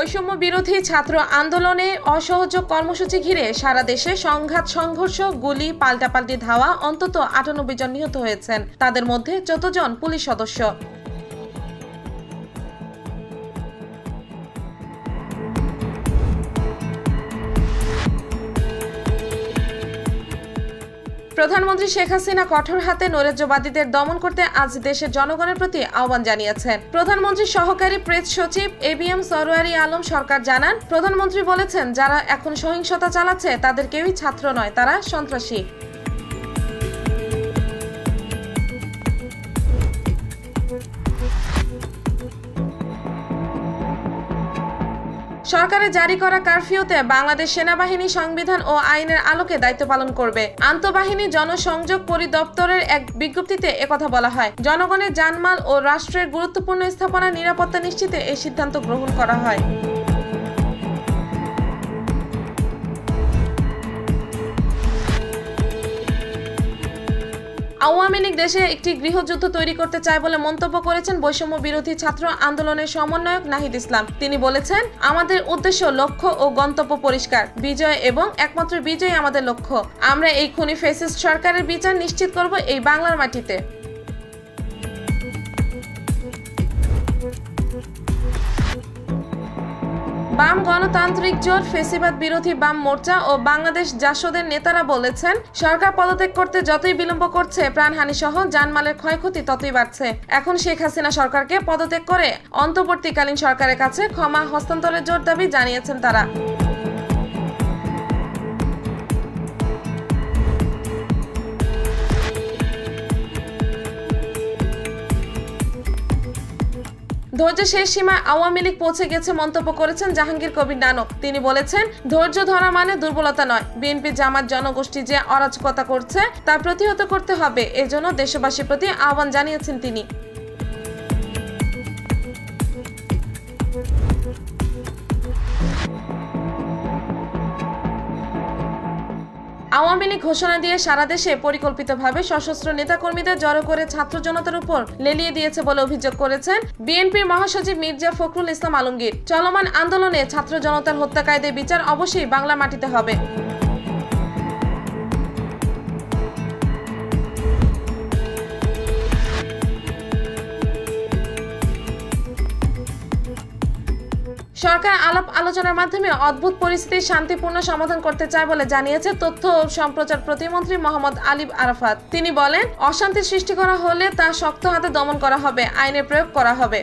বৈষম্য বিরোধী ছাত্র আন্দোলনে অসহযোগ কর্মসূচি ঘিরে সারা দেশে সংঘাত সংঘর্ষ গুলি পাল্টাপাল্টি ধাওয়া অন্তত ৯৮ জন নিহত হয়েছেন, তাদের মধ্যে ১৪ জন পুলিশ সদস্য। প্রধানমন্ত্রী শেখ হাসিনা কঠোর হাতে নৈরাজ্যবাদীদের দমন করতে আজ দেশের জনগণের প্রতি আহ্বান জানিয়েছেন। প্রধানমন্ত্রীর সহকারী প্রেস সচিব এবিএম সরওয়ারি আলম সরকার জানান, প্রধানমন্ত্রী বলেছেন, যারা এখন সহিংসতা চালাচ্ছে তাদের কেউই ছাত্র নয়, তারা সন্ত্রাসী। সরকারের জারি করা কারফিউতে বাংলাদেশ সেনাবাহিনী সংবিধান ও আইনের আলোকে দায়িত্ব পালন করবে। আন্তঃবাহিনী জনসংযোগ পরিদপ্তরের এক বিজ্ঞপ্তিতে একথা বলা হয়। জনগণের জানমাল ও রাষ্ট্রের গুরুত্বপূর্ণ স্থাপনার নিরাপত্তা নিশ্চিতে এই সিদ্ধান্ত গ্রহণ করা হয়। আওয়ামী লীগ দেশে একটি গৃহযুদ্ধ তৈরি করতে চায় বলে মন্তব্য করেছেন বৈষম্য বিরোধী ছাত্র আন্দোলনের সমন্বয়ক নাহিদ ইসলাম। তিনি বলেছেন, আমাদের উদ্দেশ্য, লক্ষ্য ও গন্তব্য পরিষ্কার, বিজয় এবং একমাত্র বিজয় আমাদের লক্ষ্য। আমরা এই খুনি ফ্যাসিস্ট সরকারের বিচার নিশ্চিত করব এই বাংলার মাটিতে। বাম গণতান্ত্রিক জোট, ফ্যাসিবাদ বিরোধী বাম মোর্চা ও বাংলাদেশ জাসদের নেতারা বলেছেন, সরকার পদত্যাগ করতে যতই বিলম্ব করছে, প্রাণহানি সহ জানমালের ক্ষয়ক্ষতি ততই বাড়ছে। এখন শেখ হাসিনা সরকারকে পদত্যাগ করে অন্তর্বর্তীকালীন সরকারের কাছে ক্ষমা হস্তান্তরের জোর দাবি জানিয়েছেন তারা। ধৈর্য শেষ সীমায় আওয়ামী লীগ পৌঁছে গেছে মন্তব্য করেছেন জাহাঙ্গীর কবির নানক। তিনি বলেছেন, ধৈর্য ধরা মানে দুর্বলতা নয়। বিএনপি জামাত জনগোষ্ঠী যে অরাজকতা করছে তা প্রতিহত করতে হবে, এজন্য দেশবাসীর প্রতি আহ্বান জানিয়েছেন তিনি। আওয়ামী লীগ ঘোষণা দিয়ে সারা দেশে পরিকল্পিতভাবে সশস্ত্র নেতাকর্মীদের জড়ো করে ছাত্র জনতার উপর লেলিয়ে দিয়েছে বলে অভিযোগ করেছেন বিএনপির মহাসচিব মির্জা ফখরুল ইসলাম আলমগীর। চলমান আন্দোলনে ছাত্র জনতার হত্যাকারীদের বিচার অবশ্যই বাংলা মাটিতে হবে। সরকার আলাপ আলোচনার মাধ্যমে অদ্ভুত পরিস্থিতির শান্তিপূর্ণ সমাধান করতে চায় বলে জানিয়েছে তথ্য ও সম্প্রচার প্রতিমন্ত্রী মোহাম্মদ আলী আরাফাত। তিনি বলেন, অশান্তি সৃষ্টি করা হলে তা শক্ত হাতে দমন করা হবে, আইনের প্রয়োগ করা হবে।